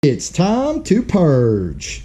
It's time to purge.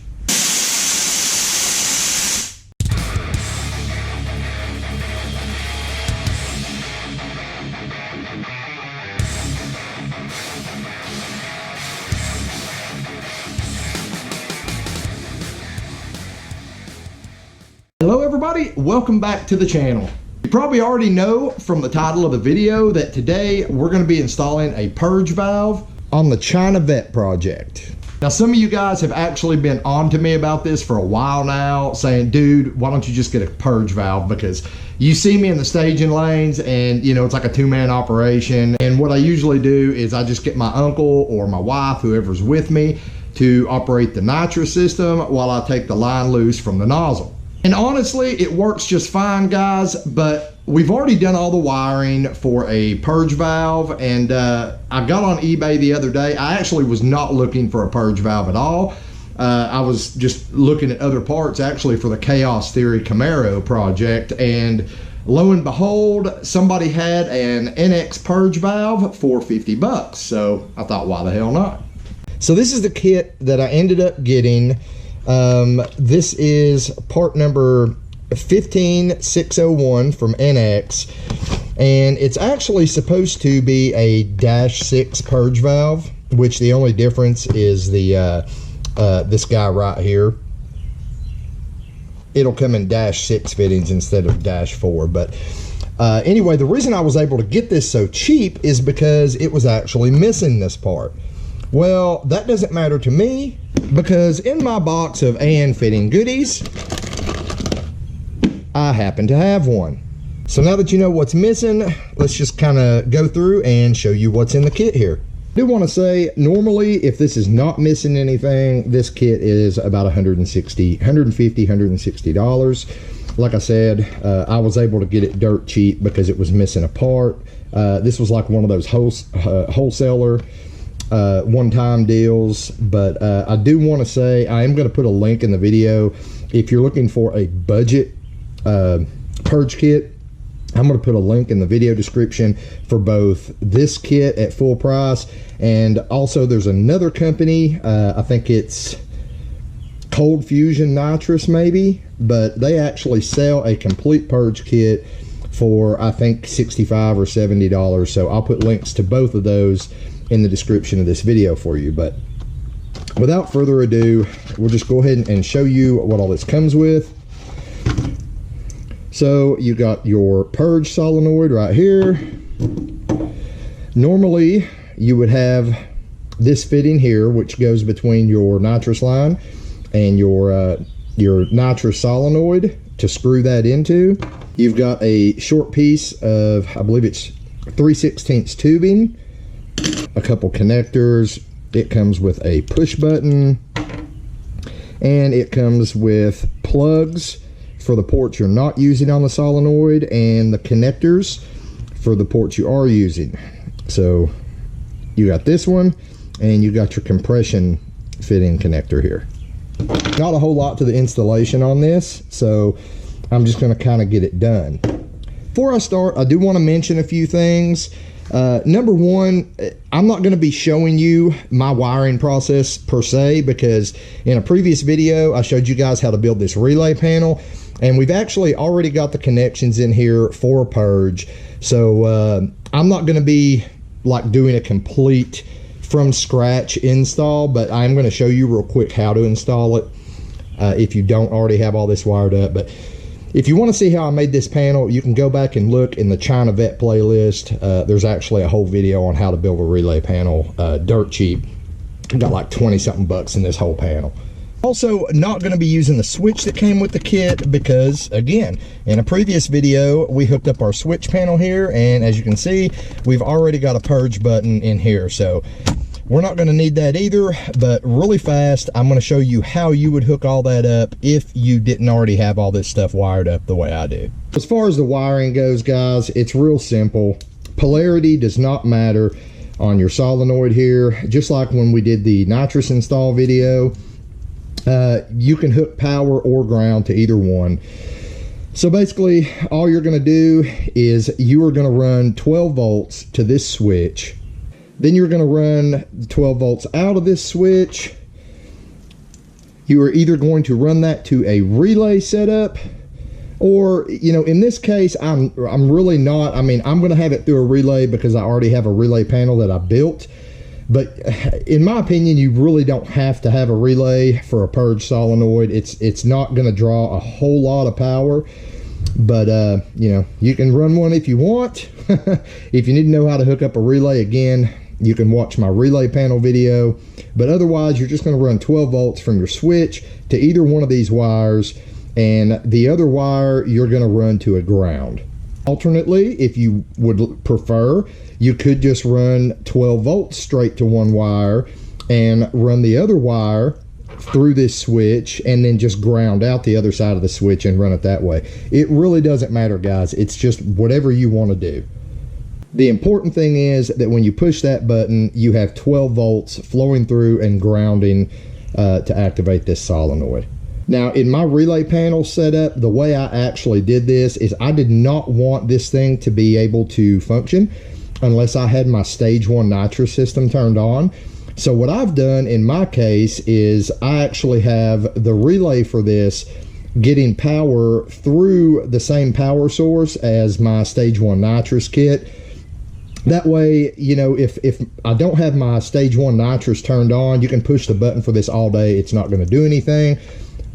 Hello everybody, welcome back to the channel. You probably already know from the title of the video that today we're going to be installing a purge valve on the China Vet project. Now some of you guys have actually been on to me about this for a while now, saying, dude, why don't you just get a purge valve? Because you see me in the staging lanes and you know, it's like a two-man operation. And what I usually do is I just get my uncle or my wife, whoever's with me, to operate the Nitrous system while I take the line loose from the nozzle. And honestly, it works just fine, guys, but we've already done all the wiring for a purge valve, and I got on eBay the other day. I actually was not looking for a purge valve at all. I was just looking at other parts actually for the Chaos Theory Camaro project, and lo and behold, somebody had an NX purge valve for 50 bucks. So I thought, why the hell not? So this is the kit that I ended up getting. This is part number 15601 from NX, and it's actually supposed to be a -6 purge valve, which the only difference is the this guy right here. It'll come in -6 fittings instead of -4. But anyway, the reason I was able to get this so cheap is because it was actually missing this part. Well, that doesn't matter to me, because in my box of AN fitting goodies, I happen to have one. So now that you know what's missing, let's just kind of go through and show you what's in the kit here. I do want to say, normally, if this is not missing anything, this kit is about $150, $160. Like I said, I was able to get it dirt cheap because it was missing a part. This was like one of those wholesaler one-time deals. But I do want to say, I am going to put a link in the video. If you're looking for a budget purge kit, I'm going to put a link in the video description for both this kit at full price, and also there's another company, I think it's Cold Fusion Nitrous maybe, but they actually sell a complete purge kit for I think $65 or $70. So I'll put links to both of those in the description of this video for you. But without further ado, we'll just go ahead and show you what all this comes with. So you got your purge solenoid right here. Normally you would have this fitting here, which goes between your nitrous line and your nitrous solenoid to screw that into. You've got a short piece of, I believe it's 3/16 tubing, a couple connectors. It comes with a push button, and it comes with plugs for the ports you're not using on the solenoid, and the connectors for the ports you are using. So you got this one, and you got your compression fitting connector here. Not a whole lot to the installation on this, so I'm just going to kind of get it done. Before I start, I do want to mention a few things. Number one, I'm not going to be showing you my wiring process per se, because in a previous video I showed you guys how to build this relay panel, and we've actually already got the connections in here for a purge. So I'm not going to be like doing a complete from scratch install, but I'm going to show you real quick how to install it if you don't already have all this wired up. But if you want to see how I made this panel, you can go back and look in the China Vet playlist. There's actually a whole video on how to build a relay panel dirt cheap. I got like 20 something bucks in this whole panel. Also, not going to be using the switch that came with the kit because, again, in a previous video we hooked up our switch panel here, and as you can see, we've already got a purge button in here, so we're not going to need that either. But really fast, I'm going to show you how you would hook all that up if you didn't already have all this stuff wired up the way I do. As far as the wiring goes, guys, it's real simple. Polarity does not matter on your solenoid here. Just like when we did the nitrous install video, you can hook power or ground to either one. So basically all you're going to do is you are going to run 12 volts to this switch. Then you're going to run 12 volts out of this switch. You are either going to run that to a relay setup, or, you know, in this case, I'm really not. I mean, I'm going to have it through a relay because I already have a relay panel that I built. But in my opinion, you really don't have to have a relay for a Purge solenoid. It's not going to draw a whole lot of power. But, you know, you can run one if you want. If you need to know how to hook up a relay, again, you can watch my relay panel video. But otherwise, you're just going to run 12 volts from your switch to either one of these wires. And the other wire, you're going to run to a ground. Alternately, if you would prefer, you could just run 12 volts straight to one wire and run the other wire through this switch and then just ground out the other side of the switch and run it that way. It really doesn't matter, guys. It's just whatever you want to do. The important thing is that when you push that button, you have 12 volts flowing through and grounding to activate this solenoid. Now, in my relay panel setup, the way I actually did this is I did not want this thing to be able to function unless I had my stage 1 nitrous system turned on. So what I've done in my case is I actually have the relay for this getting power through the same power source as my stage 1 nitrous kit. That way, you know, if I don't have my stage 1 nitrous turned on, you can push the button for this all day. It's not going to do anything.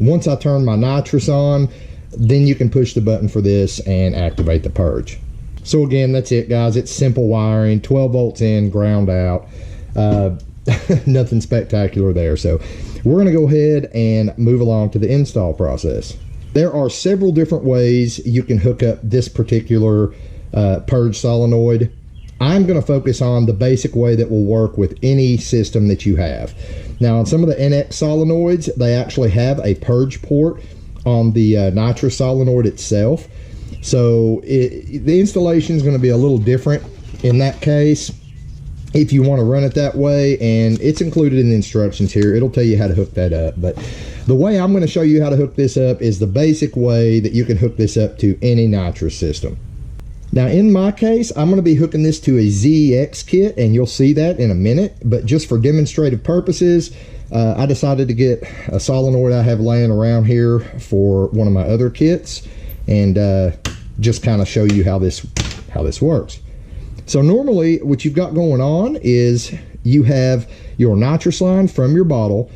Once I turn my nitrous on, then you can push the button for this and activate the Purge. So again, that's it, guys. It's simple wiring, 12 volts in, ground out. Nothing spectacular there. So we're going to go ahead and move along to the install process. There are several different ways you can hook up this particular Purge solenoid. I'm going to focus on the basic way that will work with any system that you have. Now, on some of the NX solenoids, they actually have a Purge port on the Nitrous solenoid itself. So the installation is going to be a little different in that case if you want to run it that way, and it's included in the instructions here. It'll tell you how to hook that up. But the way I'm going to show you how to hook this up is the basic way that you can hook this up to any Nitrous system. Now, in my case, I'm going to be hooking this to a ZEX kit, and you'll see that in a minute. But just for demonstrative purposes, I decided to get a solenoid I have laying around here for one of my other kits, and just kind of show you how this works. So normally, what you've got going on is you have your nitrous line from your bottle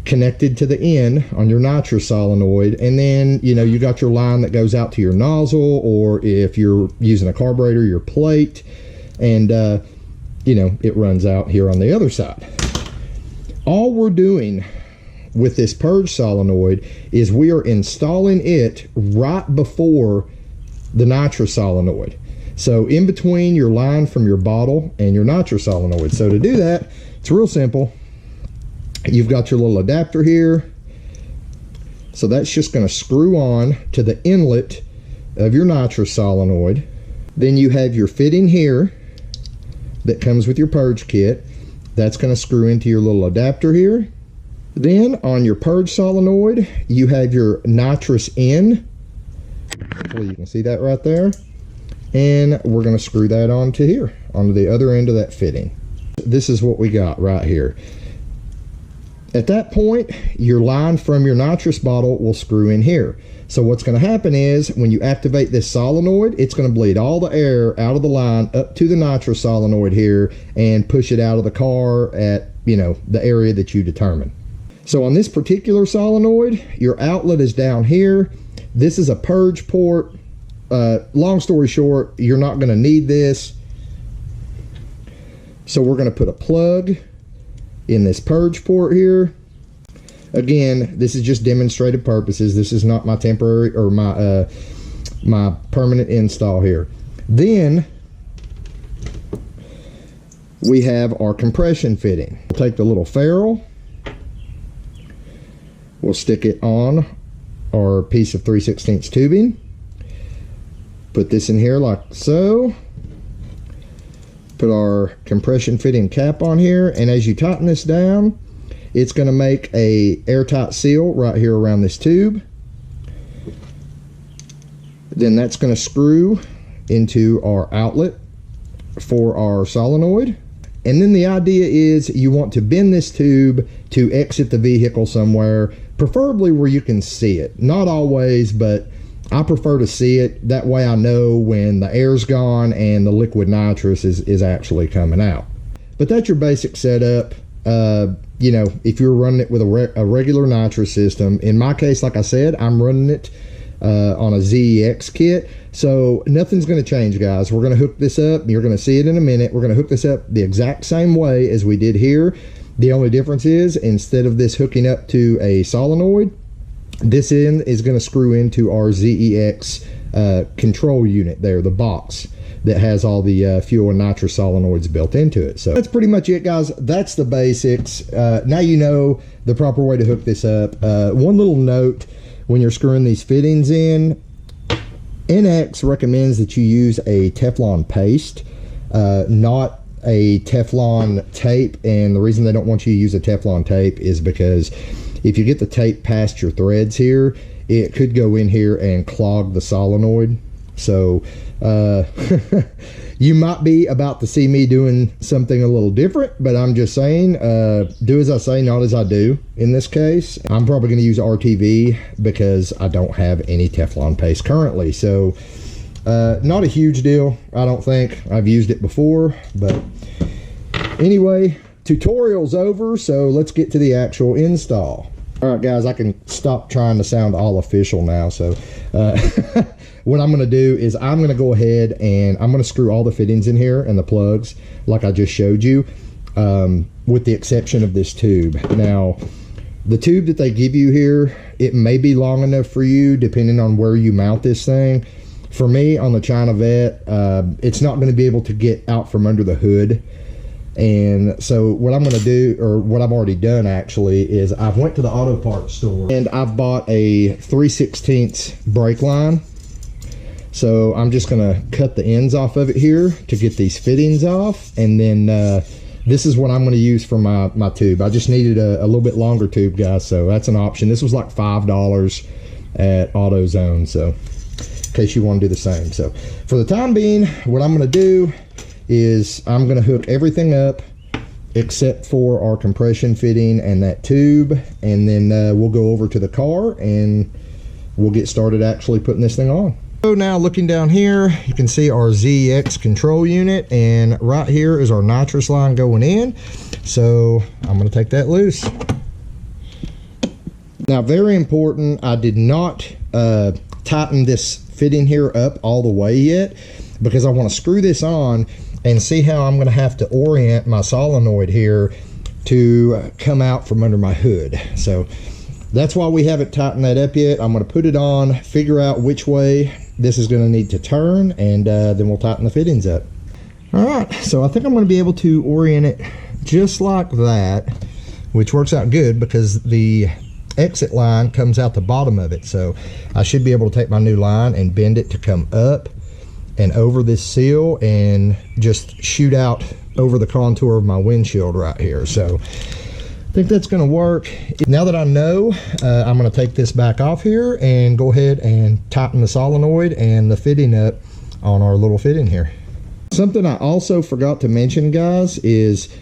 connected to the end on your nitrous solenoid, and then you got your line that goes out to your nozzle, or if you're using a carburetor, your plate, and it runs out here on the other side. All we're doing with this Purge solenoid is we are installing it right before the nitrous solenoid, so in between your line from your bottle and your nitrous solenoid. So to do that, it's real simple. You've got your little adapter here, so that's just going to screw on to the inlet of your nitrous solenoid. Then you have your fitting here that comes with your Purge kit. That's going to screw into your little adapter here. Then on your Purge solenoid, you have your nitrous in. Hopefully you can see that right there. And we're going to screw that onto here, onto the other end of that fitting. This is what we got right here. At that point, your line from your nitrous bottle will screw in here. So what's going to happen is when you activate this solenoid, it's going to bleed all the air out of the line up to the nitrous solenoid here and push it out of the car at the area that you determine. So on this particular solenoid, your outlet is down here. This is a Purge port. Long story short, you're not going to need this. So we're going to put a plug in this Purge port here. Again, this is just demonstrative purposes. This is not my temporary or my permanent install here. Then we have our compression fitting. We'll take the little ferrule, we'll stick it on our piece of 3/16 tubing, put this in here like so, put our compression fitting cap on here, and as you tighten this down, it's going to make a airtight seal right here around this tube. Then that's going to screw into our outlet for our solenoid, And then the idea is you want to bend this tube to exit the vehicle somewhere, preferably where you can see it. Not always, but I prefer to see it. That way I know when the air's gone and the liquid nitrous is actually coming out. But that's your basic setup. You know, if you're running it with a regular nitrous system, in my case, like I said, I'm running it on a ZEX kit. So nothing's going to change, guys. We're going to hook this up. You're going to see it in a minute. We're going to hook this up the exact same way as we did here. The only difference is, instead of this hooking up to a solenoid, this end is going to screw into our ZEX control unit there, the box that has all the fuel and nitrous solenoids built into it. So that's pretty much it, guys. That's the basics. Now you know the proper way to hook this up. One little note, when you're screwing these fittings in, NX recommends that you use a Teflon paste, not a Teflon tape. And the reason they don't want you to use a Teflon tape is because if you get the tape past your threads here, it could go in here and clog the solenoid. So you might be about to see me doing something a little different, but I'm just saying, do as I say, not as I do in this case. I'm probably going to use RTV because I don't have any Teflon paste currently. So not a huge deal, I don't think. I've used it before, but anyway, tutorial's over, so let's get to the actual install. All right, guys, I can stop trying to sound all official now. So what I'm going to do is I'm going to go ahead and I'm going to screw all the fittings in here and the plugs like I just showed you, with the exception of this tube. Now, the tube that they give you here, it may be long enough for you depending on where you mount this thing. For me, on the China Vet, it's not going to be able to get out from under the hood. And so what I'm going to do, or what I've already done actually, is I've went to the auto parts store and I've bought a 3/16 brake line. So I'm just going to cut the ends off of it here to get these fittings off. And then this is what I'm going to use for my tube. I just needed a little bit longer tube, guys. So that's an option. This was like $5 at AutoZone. So in case you want to do the same. So for the time being, what I'm going to do is I'm going to hook everything up except for our compression fitting and that tube, and then we'll go over to the car and we'll get started actually putting this thing on. So now looking down here, you can see our ZX control unit, and right here is our nitrous line going in. So I'm going to take that loose. Now, very important, I did not tighten this fitting here up all the way yet, because I want to screw this on and see how I'm going to have to orient my solenoid here to come out from under my hood. So that's why we haven't tightened that up yet. I'm going to put it on, figure out which way this is going to need to turn, and then we'll tighten the fittings up. All right, so I think I'm going to be able to orient it just like that, which works out good because the exit line comes out the bottom of it. So I should be able to take my new line and bend it to come up and over this seal and just shoot out over the contour of my windshield right here. So I think that's going to work. Now that I know, I'm going to take this back off here and go ahead and tighten the solenoid and the fitting up on our little fitting here. Something I also forgot to mention, guys, is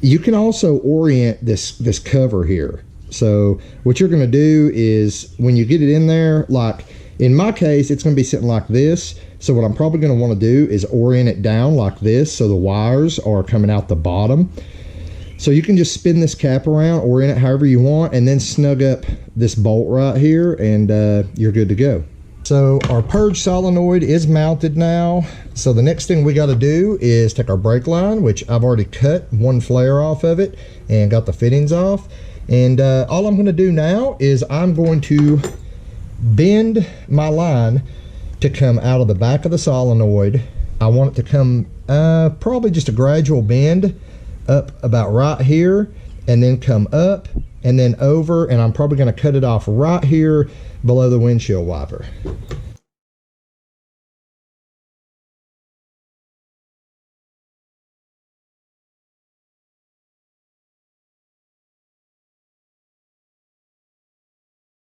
you can also orient this cover here. So what you're going to do is when you get it in there, like in my case, it's going to be sitting like this. So what I'm probably going to want to do is orient it down like this so the wires are coming out the bottom. So you can just spin this cap around, orient it however you want, and then snug up this bolt right here, and you're good to go. So our Purge solenoid is mounted now. So the next thing we got to do is take our brake line, which I've already cut one flare off of it and got the fittings off. And all I'm going to do now is I'm going to bend my line to come out of the back of the solenoid. I want it to come probably just a gradual bend up about right here, and then come up and then over, and I'm probably going to cut it off right here below the windshield wiper.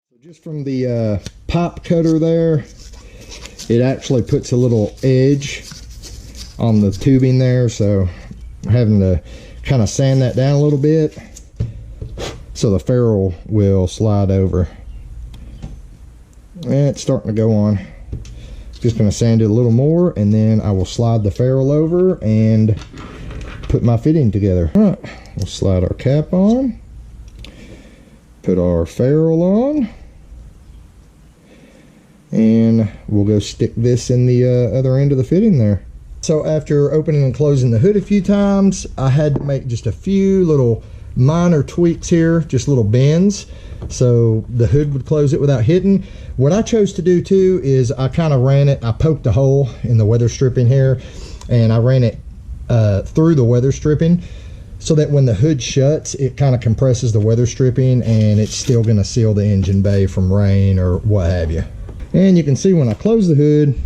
So just from the pipe cutter there, it actually puts a little edge on the tubing there, so I'm having to kind of sand that down a little bit so the ferrule will slide over. And it's starting to go on. Just going to sand it a little more, and then I will slide the ferrule over and put my fitting together. All right, we'll slide our cap on, put our ferrule on, and we'll go stick this in the other end of the fitting there. So after opening and closing the hood a few times, I had to make just a few little minor tweaks here, just little bends, so the hood would close it without hitting. What I chose to do too is I kind of ran it, I poked a hole in the weather stripping here, and I ran it through the weather stripping so that when the hood shuts, it kind of compresses the weather stripping and it's still going to seal the engine bay from rain or what have you. And you can see when I close the hood,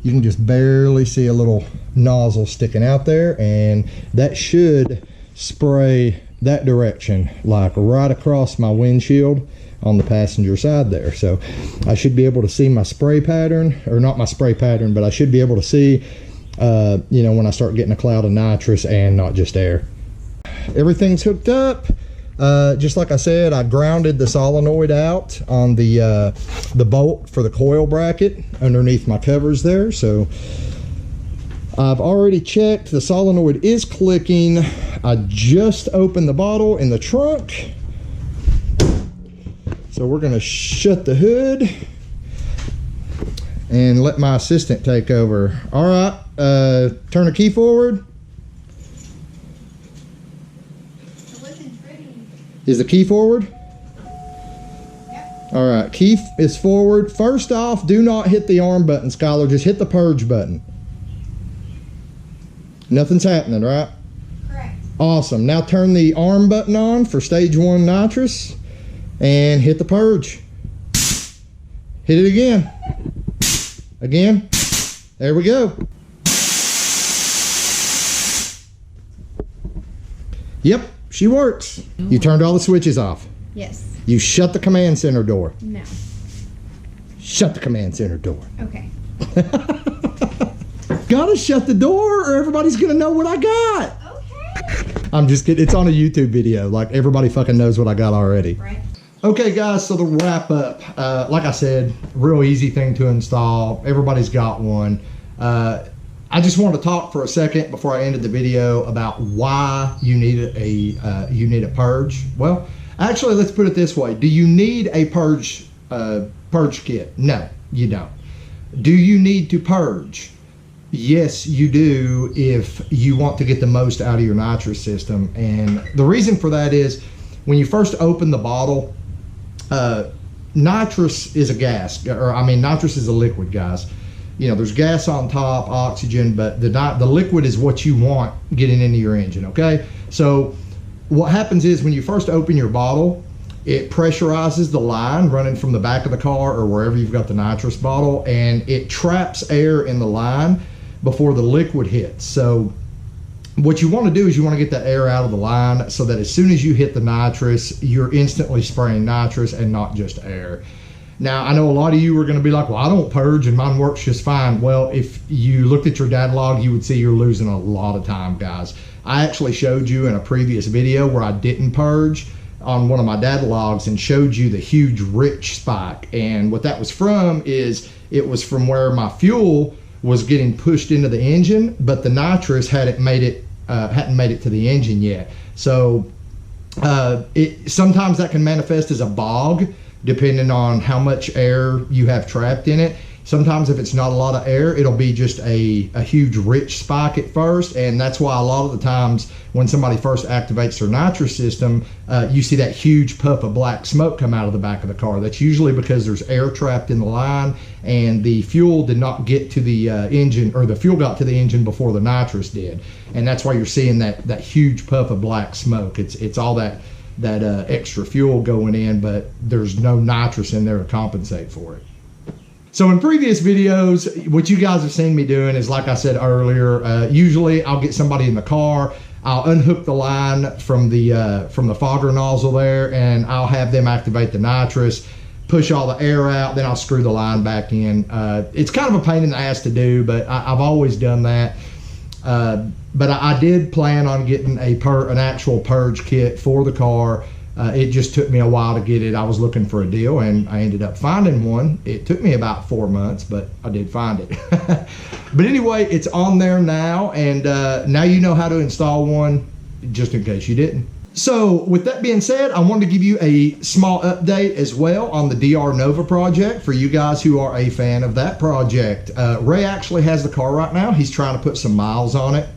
you can just barely see a little nozzle sticking out there, and that should spray that direction, like right across my windshield on the passenger side there. So I should be able to see my spray pattern, or not my spray pattern, but I should be able to see you know, when I start getting a cloud of nitrous and not just air. Everything's hooked up. Just like I said, I grounded the solenoid out on the bolt for the coil bracket underneath my covers there. So I've already checked, the solenoid is clicking. I just opened the bottle in the trunk. So we're going to shut the hood and let my assistant take over. All right, turn the key forward. Is the key forward? Yep. All right, key is forward. First off, do not hit the arm button, Skylar. Just hit the purge button. Nothing's happening, right? Correct. Awesome. Now turn the arm button on for stage 1 nitrous and hit the purge. Hit it again. Again. There we go. Yep, she works. You turned all the switches off. Yes. You shut the command center door. No. Shut the command center door. Okay. Gotta shut the door or everybody's gonna know what I got. Okay. I'm just kidding. It's on a YouTube video. Like, everybody fucking knows what I got already. Right. Okay, guys, so to wrap up, like I said, real easy thing to install. Everybody's got one. I just want to talk for a second before I ended the video about why you need a purge. Well, actually, let's put it this way. Do you need a purge kit? No, you don't. Do you need to purge? Yes, you do, if you want to get the most out of your nitrous system. And the reason for that is when you first open the bottle, nitrous is a gas, or I mean, nitrous is a liquid, guys. You know, there's gas on top, oxygen, but the liquid is what you want getting into your engine, okay? So what happens is when you first open your bottle, it pressurizes the line running from the back of the car or wherever you've got the nitrous bottle, and it traps air in the line before the liquid hits. So what you want to do is you want to get that air out of the line so that as soon as you hit the nitrous, you're instantly spraying nitrous and not just air. Now, I know a lot of you are going to be like, well, I don't purge and mine works just fine. Well, if you looked at your data log, you would see you're losing a lot of time, guys. I actually showed you in a previous video where I didn't purge on one of my data logs and showed you the huge rich spike. And what that was from is it was from where my fuel was getting pushed into the engine, but the nitrous hadn't made it to the engine yet. So sometimes that can manifest as a bog, depending on how much air you have trapped in it. Sometimes if it's not a lot of air, it'll be just a huge rich spike at first, and that's why a lot of the times when somebody first activates their nitrous system, you see that huge puff of black smoke come out of the back of the car. That's usually because there's air trapped in the line and the fuel did not get to the engine, or the fuel got to the engine before the nitrous did, and that's why you're seeing that huge puff of black smoke. It's all that extra fuel going in, but there's no nitrous in there to compensate for it. So in previous videos, what you guys have seen me doing is, like I said earlier, usually I'll get somebody in the car, I'll unhook the line from the fogger nozzle there, and I'll have them activate the nitrous, push all the air out, then I'll screw the line back in. It's kind of a pain in the ass to do, but I've always done that. But I did plan on getting an actual Purge kit for the car. It just took me a while to get it. I was looking for a deal, and I ended up finding one. It took me about 4 months, but I did find it. But anyway, it's on there now, and now you know how to install one, just in case you didn't. So with that being said, I wanted to give you a small update as well on the DR Nova project for you guys who are a fan of that project. Ray actually has the car right now. He's trying to put some miles on it.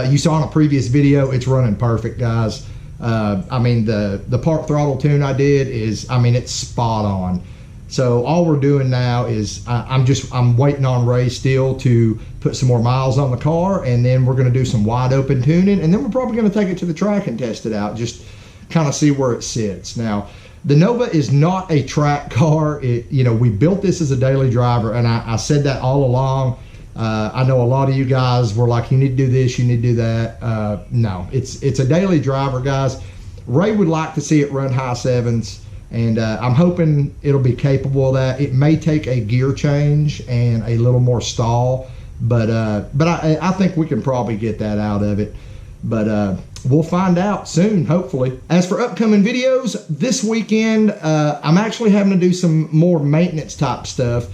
You saw in a previous video, it's running perfect, guys. I mean, the part throttle tune I did is, I mean, it's spot on. So all we're doing now is I'm waiting on Ray still to put some more miles on the car, and then we're going to do some wide open tuning, and then we're probably going to take it to the track and test it out, just kind of see where it sits. Now, the Nova is not a track car. We built this as a daily driver, and I said that all along. I know a lot of you guys were like, you need to do this, you need to do that. No, it's a daily driver, guys. Ray would like to see it run high sevens, and I'm hoping it'll be capable of that. It may take a gear change and a little more stall, but I think we can probably get that out of it. But we'll find out soon, hopefully. As for upcoming videos, this weekend, I'm actually having to do some more maintenance type stuff.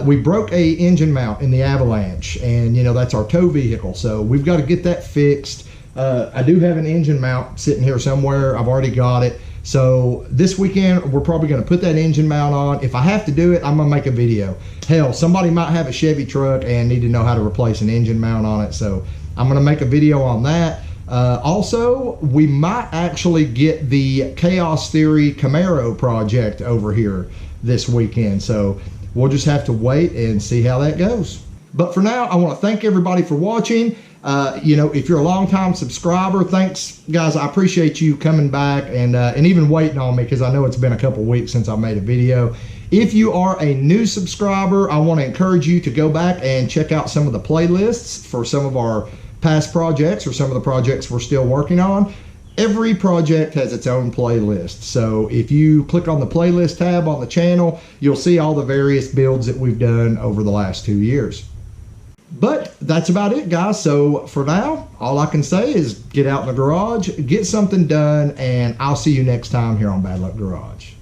We broke a engine mount in the Avalanche, and that's our tow vehicle, so we've got to get that fixed. I do have an engine mount sitting here somewhere. I've already got it. So this weekend, we're probably going to put that engine mount on. If I have to do it, I'm going to make a video. Hell, somebody might have a Chevy truck and need to know how to replace an engine mount on it, so I'm going to make a video on that. Also, we might actually get the Chaos Theory Camaro project over here this weekend, so we'll just have to wait and see how that goes. But for now, I want to thank everybody for watching. If you're a longtime subscriber, thanks, guys. I appreciate you coming back and even waiting on me, because I know it's been a couple weeks since I made a video. If you are a new subscriber, I want to encourage you to go back and check out some of the playlists for some of our past projects or some of the projects we're still working on. Every project has its own playlist. So if you click on the playlist tab on the channel, you'll see all the various builds that we've done over the last 2 years. But that's about it, guys. So for now, all I can say is get out in the garage, get something done, and I'll see you next time here on Bad Luck Garage.